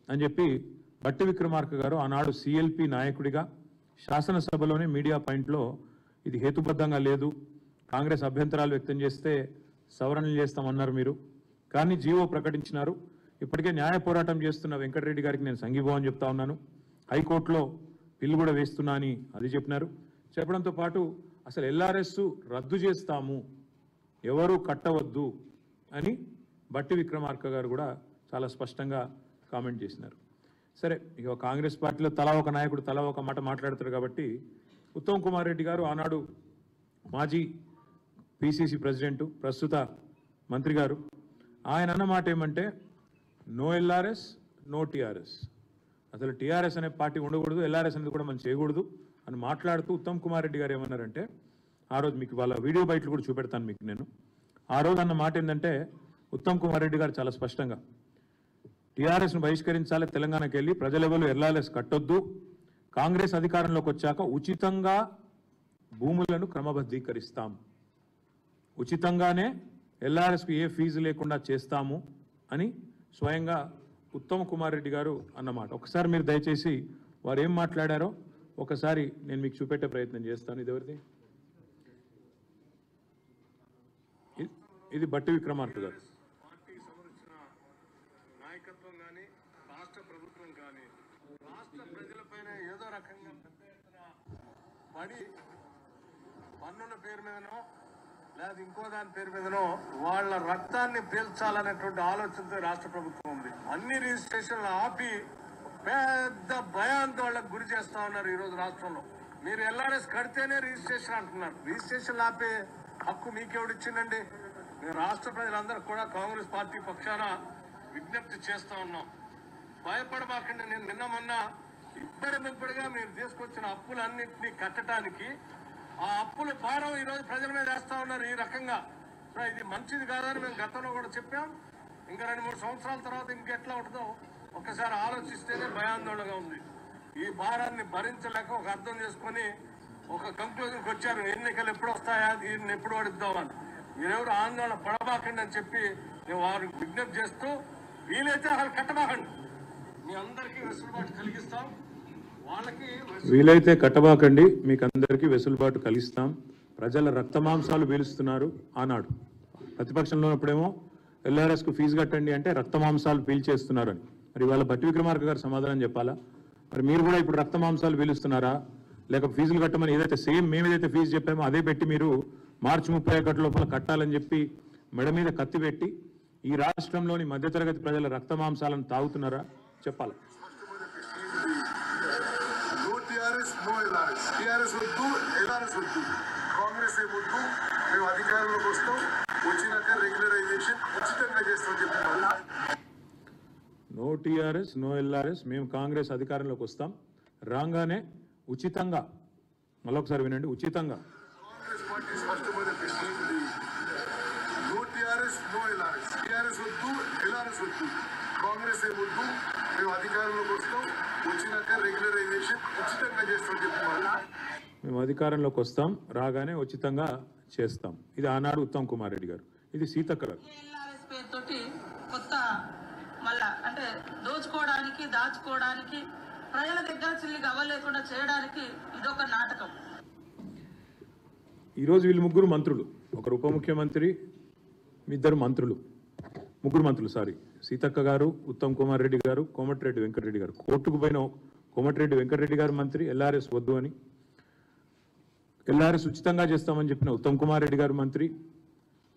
అని చెప్పి బట్టి విక్రమార్క గారు ఆనాడు సిఎల్పి నాయకుడిగా శాసనసభలోనే మీడియా పాయింట్లో ఇది హేతుబద్ధంగా లేదు, కాంగ్రెస్ అభ్యంతరాలు వ్యక్తం చేస్తే సవరణలు చేస్తామన్నారు మీరు, కానీ జీవో ప్రకటించినారు. ఇప్పటికే న్యాయ పోరాటం చేస్తున్న వెంకటరెడ్డి గారికి నేను సంఘీభావం చెప్తా ఉన్నాను, హైకోర్టులో బిల్లు కూడా వేస్తున్నా అని అది చెప్పినారు. చెప్పడంతో పాటు అసలు ఎల్ఆర్ఎస్ రద్దు చేస్తాము, ఎవరు కట్టవద్దు అని బట్టి విక్రమార్క గారు కూడా చాలా స్పష్టంగా కామెంట్ చేసినారు. సరే, ఇక కాంగ్రెస్ పార్టీలో తలా ఒక నాయకుడు తలా ఒక మాట మాట్లాడతారు కాబట్టి ఉత్తమ్ కుమార్ రెడ్డి గారు ఆనాడు మాజీ పిసిసి ప్రెసిడెంట్, ప్రస్తుత మంత్రి గారు, ఆయన అన్న మాట ఏమంటే నో ఎల్ఆర్ఎస్ నో టీఆర్ఎస్, అసలు టీఆర్ఎస్ అనే పార్టీ ఉండకూడదు, ఎల్ఆర్ఎస్ అనేది కూడా మనం చేయకూడదు అని మాట్లాడుతూ ఉత్తమ్ కుమార్ రెడ్డి గారు ఏమన్నారంటే, ఆ రోజు మీకు వాళ్ళ వీడియో బయటలు కూడా చూపెడతాను మీకు నేను, ఆ రోజు అన్న మాట ఏంటంటే ఉత్తమ్ కుమార్ రెడ్డి గారు చాలా స్పష్టంగా టీఆర్ఎస్ను బహిష్కరించాలి, తెలంగాణకి వెళ్ళి ప్రజలెవరు ఎల్ఆర్ఎస్ కట్టొద్దు, కాంగ్రెస్ అధికారంలోకి వచ్చాక ఉచితంగా భూములను క్రమబద్ధీకరిస్తాం, ఉచితంగానే ఎల్ఆర్ఎస్కు ఏ ఫీజు లేకుండా చేస్తాము అని స్వయంగా ఉత్తమ్ కుమార్ రెడ్డి గారు అన్నమాట. ఒకసారి మీరు దయచేసి వారు ఏం మాట్లాడారో ఒకసారి నేను మీకు చూపెట్టే ప్రయత్నం చేస్తాను. ఇది ఎవరిది? ఇది బట్టి విక్రమార్క గారు. పార్టీ సంబంధించిన నాయకత్వం కానీ రాష్ట్ర ప్రభుత్వం కానీ రాష్ట్ర ప్రజలపైన ఏదో రకంగా పెద్ద ఎత్తున పడి పన్నుల పేరు మీదనో లేదా ఇంకో దాని పేరు మీదనో వాళ్ళ రక్తాన్ని పీల్చాలనేటువంటి ఆలోచనతో రాష్ట్ర ప్రభుత్వం ఉంది. అన్ని రిజిస్ట్రేషన్లు ఆపి పెద్ద భయాందోళనకు గురి చేస్తా ఉన్నారు ఈరోజు రాష్ట్రంలో. మీరు ఎల్ఆర్ఎస్ కడితేనే రిజిస్ట్రేషన్ అంటున్నారు, రిజిస్ట్రేషన్ ఆపే హక్కు మీకెవడిచ్చిందండి? మేము రాష్ట్ర ప్రజలందరూ కూడా కాంగ్రెస్ పార్టీ పక్షాన విజ్ఞప్తి చేస్తా ఉన్నాం, భయపడబాకండి. నేను నిన్న మొన్న ఇప్పటికిప్పుడుగా మీరు తీసుకొచ్చిన అప్పులన్నింటినీ కట్టడానికి ఆ అప్పుల భారం ఈరోజు ప్రజల మీద వేస్తా ఉన్నారు ఈ రకంగా. ఇది మంచిది కాదని మేము గతంలో కూడా చెప్పాం. ఇంకా 2-3 సంవత్సరాల తర్వాత ఇంకెట్లా ఉంటుందో ఒక్కసారి ఆలోచిస్తేనే భయాందోళనగా ఉంది. ఈ భారాన్ని భరించలేక ఒక అర్థం చేసుకొని ఒక కంక్లూజన్కి వచ్చారు, ఎన్నికలు ఎప్పుడు వస్తాయా, దీన్ని ఎప్పుడు పడిద్దామని. మీరెవరు ఆందోళన పడబాకండి అని చెప్పి నేను వారికి విజ్ఞప్తి చేస్తూ, వీలైతే అసలు కట్టబాకండి, మీ అందరికీ వెసులుబాటు కలిగిస్తాం. వాళ్ళకి వీలైతే కట్టబాకండి, మీకు అందరికీ వెసులుబాటు కలిగిస్తాం. ప్రజల రక్తమాంసాలు పీలుస్తున్నారు. ఆనాడు ప్రతిపక్షంలో ఉన్నప్పుడేమో ఎల్ఆర్ఎస్కు ఫీజు కట్టండి అంటే రక్తమాంసాలు పీల్చేస్తున్నారని. మరి వాళ్ళ బట్టి విక్రమార్క గారు సమాధానం చెప్పాలా? మరి మీరు కూడా ఇప్పుడు రక్తమాంసాలు పీలుస్తున్నారా, లేక ఫీజులు కట్టమని ఏదైతే సేమ్ మేము ఏదైతే ఫీజు చెప్పామో అదే పెట్టి మీరు మార్చి 31 లోపల కట్టాలని చెప్పి మెడ మీద కత్తి పెట్టి ఈ రాష్ట్రంలోని మధ్యతరగతి ప్రజల రక్తమాంసాలను తాగుతున్నారా? చెప్పాలి. కాంగ్రెస్ ఏమొద్దు, మేము అధికారంలోకి వస్తాం, వచ్చినాక రెగ్యులరైజేషన్ ఉచితంగా చేస్తామని చెప్తున్నారు. నో టీఆర్ఎస్ నో ఎల్ఆర్ఎస్, మేము కాంగ్రెస్ అధికారంలోకి వస్తాం, రాగానే ఉచితంగా, మళ్ళొకసారి వినండి, ఉచితంగా. కాంగ్రెస్ పార్టీ స్పష్టమైన ప్రశ్న, no TRS no LRS, TRS వద్దు, ఎల్ఆర్ఎస్ వద్దు, కాంగ్రెస్ ఏమొద్దు, మేము అధికారంలోకి వస్తాం, వచ్చినాక రెగ్యులరైజేషన్ ఉచితంగా చేస్తామని చెప్తున్నారు. మేము అధికారంలోకి వస్తాం, రాగానే ఉచితంగా చేస్తాం. ఇది ఆనాడు ఉత్తమ్ కుమార్ రెడ్డి గారు. ఇది సీతక్క గారు. ఎల్ఆర్ఎస్ పేరుతోటి కొత్త మళ్ళా అంటే దోచుకోవడానికి, దాచుకోవడానికి, ప్రజల దగ్గర చిల్లిగా అవ్వలేకుండా చేయడానికి ఇదొక నాటకం. ఈరోజు వీళ్ళు ముగ్గురు మంత్రులు, ఒకరు ఉప ముఖ్యమంత్రి, ఇద్దరు మంత్రులు, ముగ్గురు మంత్రులు సీతక్క గారు, ఉత్తమ్ కుమార్ రెడ్డి గారు, కోమటిరెడ్డి వెంకటరెడ్డి గారు. కోర్టుకు పోయిన కోమటిరెడ్డి వెంకటరెడ్డి గారు మంత్రి, ఎల్ఆర్ఎస్ వద్దు అని, ఎల్ఆర్ఎస్ ఉచితంగా చేస్తామని చెప్పిన ఉత్తమ్ కుమార్ రెడ్డి గారు మంత్రి,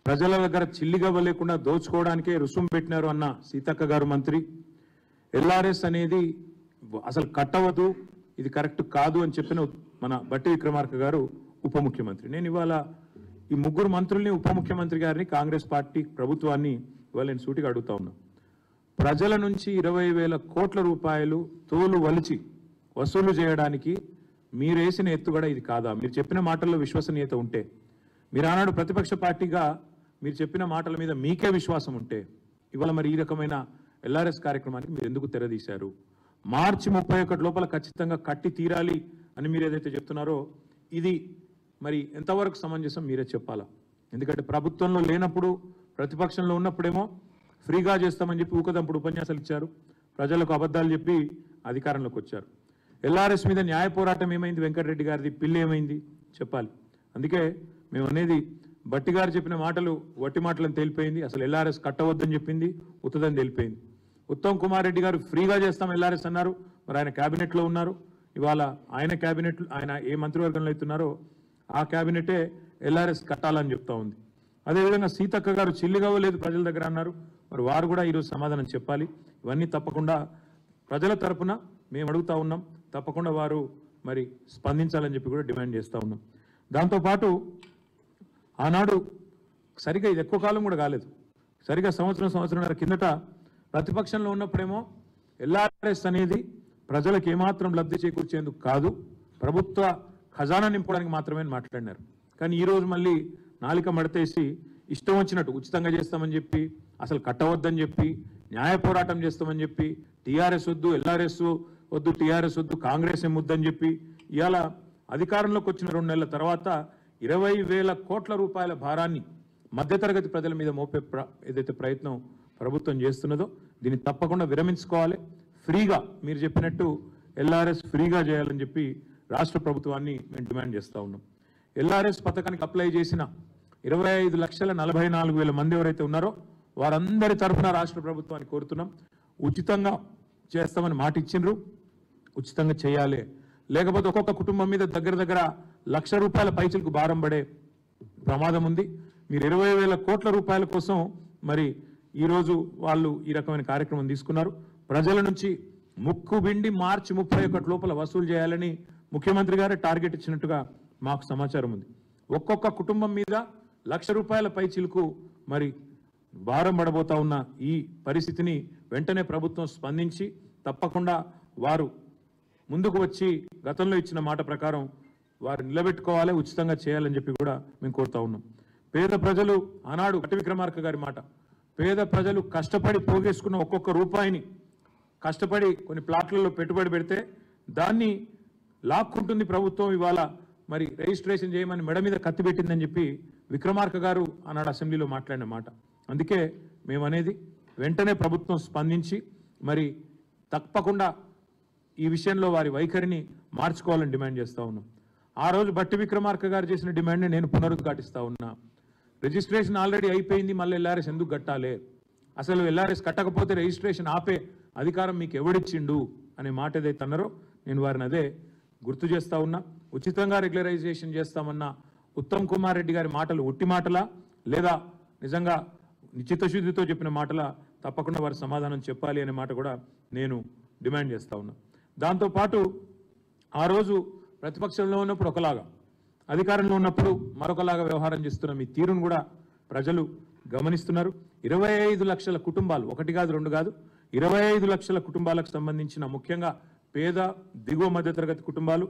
ప్రజల దగ్గర చిల్లిగవ్వ లేకుండా దోచుకోవడానికే రుసుము పెట్టినారు అన్న సీతక్క గారు మంత్రి, ఎల్ఆర్ఎస్ అనేది అసలు కట్టవద్దు, ఇది కరెక్ట్ కాదు అని చెప్పిన మన బట్టి విక్రమార్క గారు ఉప ముఖ్యమంత్రి. నేను ఇవాళ ఈ ముగ్గురు మంత్రుల్ని, ఉప ముఖ్యమంత్రి గారిని, కాంగ్రెస్ పార్టీ ప్రభుత్వాన్ని ఇవాళ నేను సూటిగా అడుగుతా ఉన్నా, ప్రజల నుంచి 20,000 కోట్ల రూపాయలు తోలు వలిచి వసూలు చేయడానికి మీరేసిన ఎత్తుగడ ఇది కాదా? మీరు చెప్పిన మాటల్లో విశ్వసనీయత ఉంటే, మీరు ఆనాడు ప్రతిపక్ష పార్టీగా మీరు చెప్పిన మాటల మీద మీకే విశ్వాసం ఉంటే, ఇవాళ మరి ఈ రకమైన ఎల్ఆర్ఎస్ కార్యక్రమానికి మీరు ఎందుకు తెరదీశారు? మార్చి 31 లోపల ఖచ్చితంగా కట్టి తీరాలి అని మీరు ఏదైతే చెప్తున్నారో ఇది మరి ఎంతవరకు సమంజసం మీరే చెప్పాలా. ఎందుకంటే ప్రభుత్వంలో లేనప్పుడు, ప్రతిపక్షంలో ఉన్నప్పుడేమో ఫ్రీగా చేస్తామని చెప్పి ఊకదంపుడు ఉపన్యాసాలు ఇచ్చారు, ప్రజలకు అబద్ధాలు చెప్పి అధికారంలోకి వచ్చారు. ఎల్ఆర్ఎస్ మీద న్యాయ పోరాటం ఏమైంది? వెంకటరెడ్డి గారిది పిల్లి ఏమైంది చెప్పాలి. అందుకే మేము అనేది బట్టి గారు చెప్పిన మాటలు వట్టి మాటలను తేలిపోయింది. అసలు ఎల్ఆర్ఎస్ కట్టవద్దని చెప్పింది ఉత్తదని తేలిపోయింది. ఉత్తమ్ కుమార్ రెడ్డి గారు ఫ్రీగా చేస్తాం ఎల్ఆర్ఎస్ అన్నారు. మరి ఆయన క్యాబినెట్లో ఉన్నారు. ఇవాళ ఆయన క్యాబినెట్, ఆయన ఏ మంత్రివర్గంలో అవుతున్నారో ఆ క్యాబినెటే ఎల్ఆర్ఎస్ కట్టాలని చెప్తా ఉంది. అదేవిధంగా సీతక్క గారు చిల్లిగవ్వలేదు ప్రజల దగ్గర అన్నారు. మరి వారు కూడా ఈరోజు సమాధానం చెప్పాలి. ఇవన్నీ తప్పకుండా ప్రజల తరపున మేము అడుగుతా ఉన్నాం. తప్పకుండా వారు మరి స్పందించాలని చెప్పి కూడా డిమాండ్ చేస్తూ ఉన్నాం. దాంతోపాటు ఆనాడు సరిగా ఇది ఎక్కువ కాలం కూడా కాలేదు, సరిగా సంవత్సరంన్నర కిందట ప్రతిపక్షంలో ఉన్నప్పుడేమో ఎల్ఆర్ఎస్ అనేది ప్రజలకు ఏమాత్రం లబ్ధి చేకూర్చేందుకు కాదు, ప్రభుత్వ ఖజానా నింపడానికి మాత్రమే మాట్లాడినారు. కానీ ఈరోజు మళ్ళీ నాలిక మడతేసి ఇష్టం వచ్చినట్టు ఉచితంగా చేస్తామని చెప్పి, అసలు కట్టవద్దని చెప్పి, న్యాయ పోరాటం చేస్తామని చెప్పి, టీఆర్ఎస్ వద్దు, ఎల్ఆర్ఎస్ వద్దు, టీఆర్ఎస్ వద్దు, కాంగ్రెస్ ఏమొద్దని చెప్పి ఇవాళ అధికారంలోకి వచ్చిన 2 నెలల తర్వాత 20,000 కోట్ల రూపాయల భారాన్ని మధ్యతరగతి ప్రజల మీద మోపే ఏదైతే ప్రయత్నం ప్రభుత్వం చేస్తున్నదో దీన్ని తప్పకుండా విరమించుకోవాలి. ఫ్రీగా మీరు చెప్పినట్టు ఎల్ఆర్ఎస్ ఫ్రీగా చేయాలని చెప్పి రాష్ట్ర ప్రభుత్వాన్ని మేము డిమాండ్ చేస్తూ ఉన్నాం. ఎల్ఆర్ఎస్ పథకానికి అప్లై చేసిన 25,44,000 మంది ఎవరైతే ఉన్నారో వారందరి తరఫున రాష్ట్ర ప్రభుత్వాన్ని కోరుతున్నాం. ఉచితంగా చేస్తామని మాట ఇచ్చిండ్రు, ఉచితంగా చేయాలి. లేకపోతే ఒక్కొక్క కుటుంబం మీద దగ్గర ₹1,00,000 పైచలకు భారం పడే ప్రమాదం ఉంది. మీరు 20,000 కోట్ల రూపాయల కోసం మరి ఈరోజు వాళ్ళు ఈ రకమైన కార్యక్రమం తీసుకున్నారు. ప్రజల నుంచి ముక్కుబిండి మార్చి 31 లోపల వసూలు చేయాలని ముఖ్యమంత్రి గారే టార్గెట్ ఇచ్చినట్టుగా మాకు సమాచారం ఉంది. ఒక్కొక్క కుటుంబం మీద ₹1,00,000 పైచిలకు మరి భారం పడబోతా ఉన్న ఈ పరిస్థితిని వెంటనే ప్రభుత్వం స్పందించి తప్పకుండా వారు ముందుకు వచ్చి గతంలో ఇచ్చిన మాట ప్రకారం వారు నిలబెట్టుకోవాలి, ఉచితంగా చేయాలని చెప్పి కూడా మేము కోరుతా ఉన్నాం. పేద ప్రజలు ఆనాడు బట్టి విక్రమార్క గారి మాట, పేద ప్రజలు కష్టపడి పోగేసుకున్న ఒక్కొక్క రూపాయిని కష్టపడి కొన్ని ప్లాట్లలో పెట్టుబడి పెడితే దాన్ని లాక్కుంటుంది ప్రభుత్వం. ఇవాళ మరి రిజిస్ట్రేషన్ చేయమని మెడ మీద కత్తి పెట్టిందని చెప్పి విక్రమార్క గారు ఆనాడు అసెంబ్లీలో మాట్లాడిన మాట. అందుకే మేము అనేది వెంటనే ప్రభుత్వం స్పందించి మరి తప్పకుండా ఈ విషయంలో వారి వైఖరిని మార్చుకోవాలని డిమాండ్ చేస్తూ ఉన్నాం. ఆ రోజు బట్టి విక్రమార్క గారు చేసిన డిమాండ్ని నేను పునరుద్ఘాటిస్తూ ఉన్నా. రిజిస్ట్రేషన్ ఆల్రెడీ అయిపోయింది, మళ్ళీ ఎల్ఆర్ఎస్ ఎందుకు కట్టాలి? అసలు ఎల్ఆర్ఎస్ కట్టకపోతే రిజిస్ట్రేషన్ ఆపే అధికారం మీకు ఎవడిచ్చిండు అనే మాట ఏదైతే అన్నారో నేను వారిని అదే గుర్తు చేస్తూ ఉన్నా. ఉచితంగా రెగ్యులరైజేషన్ చేస్తామన్న ఉత్తమ్ కుమార్ రెడ్డి గారి మాటలు ఒట్టి మాటలా లేదా నిజంగా చిత్తశుద్ధితో చెప్పిన మాటలా? తప్పకుండా వారి సమాధానం చెప్పాలి అనే మాట కూడా నేను డిమాండ్ చేస్తూ ఉన్నా. దాంతోపాటు ఆ రోజు ప్రతిపక్షంలో ఉన్నప్పుడు ఒకలాగా, అధికారంలో ఉన్నప్పుడు మరొకలాగా వ్యవహారం చేస్తున్న మీ తీరును కూడా ప్రజలు గమనిస్తున్నారు. 25 లక్షల కుటుంబాలు, ఒకటి కాదు రెండు కాదు, 25 లక్షల కుటుంబాలకు సంబంధించిన ముఖ్యంగా పేద దిగువ మధ్యతరగతి కుటుంబాలు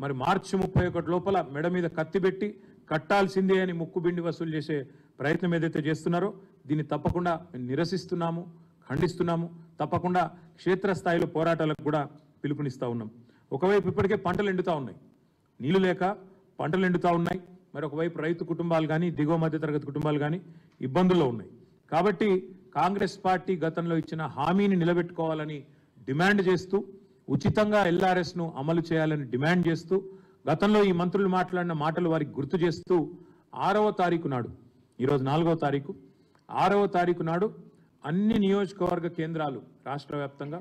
మరి మార్చి 31 లోపల మెడ మీద కత్తి పెట్టి కట్టాల్సిందే అని ముక్కుబిండి వసూలు చేసే ప్రయత్నం ఏదైతే చేస్తున్నారో దీన్ని తప్పకుండా నిరసిస్తున్నాము, ఖండిస్తున్నాము. తప్పకుండా క్షేత్రస్థాయిలో పోరాటాలకు కూడా పిలుపునిస్తూ ఉన్నాం. ఒకవైపు ఇప్పటికే పంటలు ఎండుతూ ఉన్నాయి, నీళ్లు లేక పంటలు ఎండుతూ ఉన్నాయి. మరి ఒకవైపు రైతు కుటుంబాలు కానీ దిగువ మధ్యతరగతి కుటుంబాలు కానీ ఇబ్బందుల్లో ఉన్నాయి. కాబట్టి కాంగ్రెస్ పార్టీ గతంలో ఇచ్చిన హామీని నిలబెట్టుకోవాలని డిమాండ్ చేస్తూ, ఉచితంగా ఎల్ఆర్ఎస్ను అమలు చేయాలని డిమాండ్ చేస్తూ, గతంలో ఈ మంత్రులు మాట్లాడిన మాటలు వారికి గుర్తు చేస్తూ 6వ తారీఖు నాడు, ఈరోజు 4వ తారీఖు, 6వ తారీఖు నాడు అన్ని నియోజకవర్గ కేంద్రాలు రాష్ట్ర వ్యాప్తంగా,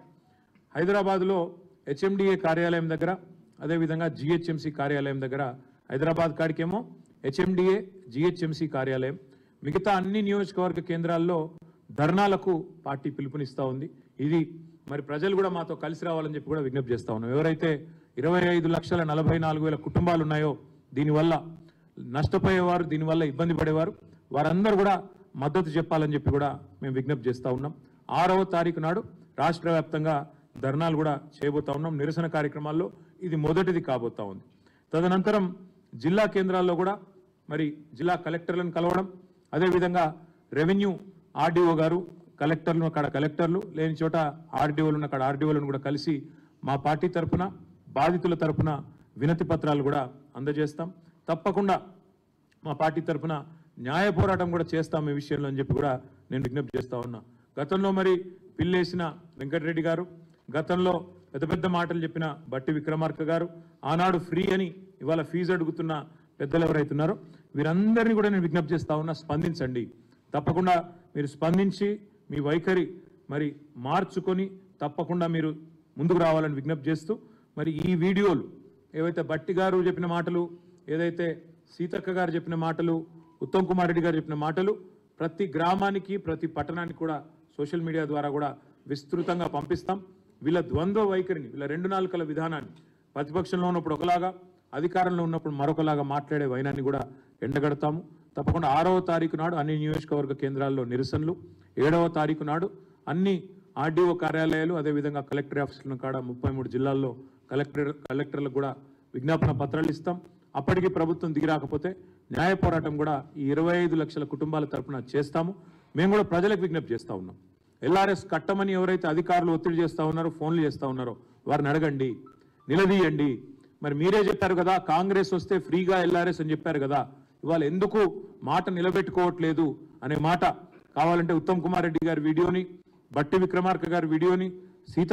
హైదరాబాద్లో హెచ్ఎండిఏ కార్యాలయం దగ్గర, అదేవిధంగా జిహెచ్ఎంసీ కార్యాలయం దగ్గర, హైదరాబాద్ కాడికేమో హెచ్ఎండిఏ జిహెచ్ఎంసీ కార్యాలయం, మిగతా అన్ని నియోజకవర్గ కేంద్రాల్లో ధర్నాలకు పార్టీ పిలుపునిస్తూ ఉంది. ఇది మరి ప్రజలు కూడా మాతో కలిసి రావాలని చెప్పి కూడా విజ్ఞప్తి చేస్తూ ఉన్నాం. ఎవరైతే 25,44,000 కుటుంబాలు ఉన్నాయో దీనివల్ల నష్టపోయేవారు, దీనివల్ల ఇబ్బంది పడేవారు, వారందరూ కూడా మద్దతు చెప్పాలని చెప్పి కూడా మేము విజ్ఞప్తి చేస్తూ ఉన్నాం. 6వ తారీఖు నాడు రాష్ట్ర వ్యాప్తంగా ధర్నాలు కూడా చేయబోతా ఉన్నాం. నిరసన కార్యక్రమాల్లో ఇది మొదటిది కాబోతా ఉంది. తదనంతరం జిల్లా కేంద్రాల్లో కూడా మరి జిల్లా కలెక్టర్లను కలవడం, అదేవిధంగా రెవెన్యూ ఆర్డీఓ గారు, కలెక్టర్లు అక్కడ కలెక్టర్లు, లేని చోట ఆర్డీఓలు ఉన్న అక్కడ ఆర్డీఓలను కూడా కలిసి మా పార్టీ తరఫున, బాధితుల తరఫున వినతి పత్రాలు కూడా అందజేస్తాం. తప్పకుండా మా పార్టీ తరఫున న్యాయ పోరాటం కూడా చేస్తాం ఈ విషయంలో అని చెప్పి కూడా నేను విజ్ఞప్తి చేస్తా ఉన్నా. గతంలో మరి పిల్లేసిన వెంకటరెడ్డి గారు, గతంలో పెద్ద పెద్ద మాటలు చెప్పిన బట్టి విక్రమార్క గారు, ఆనాడు ఫ్రీ అని ఇవాళ ఫీజు అడుగుతున్న పెద్దలు ఎవరైతే ఉన్నారో వీరందరినీ కూడా నేను విజ్ఞప్తి చేస్తా ఉన్నా, స్పందించండి. తప్పకుండా మీరు స్పందించి మీ వైఖరి మరి మార్చుకొని తప్పకుండా మీరు ముందుకు రావాలని విజ్ఞప్తి చేస్తూ, మరి ఈ వీడియోలు ఏవైతే బట్టి గారు చెప్పిన మాటలు, ఏదైతే సీతక్క గారు చెప్పిన మాటలు, ఉత్తమ్ కుమార్ రెడ్డి గారు చెప్పిన మాటలు ప్రతి గ్రామానికి ప్రతి పట్టణానికి కూడా సోషల్ మీడియా ద్వారా కూడా విస్తృతంగా పంపిస్తాం. వీళ్ళ ద్వంద్వ వైఖరిని, వీళ్ళ రెండు నాలుకల విధానాన్ని, ప్రతిపక్షంలో ఉన్నప్పుడు ఒకలాగా అధికారంలో ఉన్నప్పుడు మరొకలాగా మాట్లాడే వైనాన్ని కూడా ఎండగడతాము. తప్పకుండా 6వ తారీఖు నాడు అన్ని నియోజకవర్గ కేంద్రాల్లో నిరసనలు, 7వ తారీఖు నాడు అన్ని ఆర్డీఓ కార్యాలయాలు, అదేవిధంగా కలెక్టర్ ఆఫీసులను కాడ 33 జిల్లాల్లో కలెక్టర్లకు కూడా విజ్ఞాపన పత్రాలు ఇస్తాం. అప్పటికి ప్రభుత్వం దిగిరాకపోతే న్యాయ పోరాటం కూడా ఈ 25 లక్షల కుటుంబాల తరఫున చేస్తాము. మేము కూడా ప్రజలకు విజ్ఞప్తి చేస్తూ ఉన్నాం. ఎల్ఆర్ఎస్ కట్టమని ఎవరైతే అధికారులు ఒత్తిడి చేస్తూ ఉన్నారో, ఫోన్లు చేస్తూ ఉన్నారో వారిని అడగండి, నిలదీయండి. మరి మీరే చెప్పారు కదా కాంగ్రెస్ వస్తే ఫ్రీగా ఎల్ఆర్ఎస్ అని చెప్పారు కదా, ఇవాళ ఎందుకు మాట నిలబెట్టుకోవట్లేదు అనే మాట కావాలంటే ఉత్తమ్ కుమార్ రెడ్డి గారి వీడియోని, బట్టి విక్రమార్క గారి వీడియోని, సీత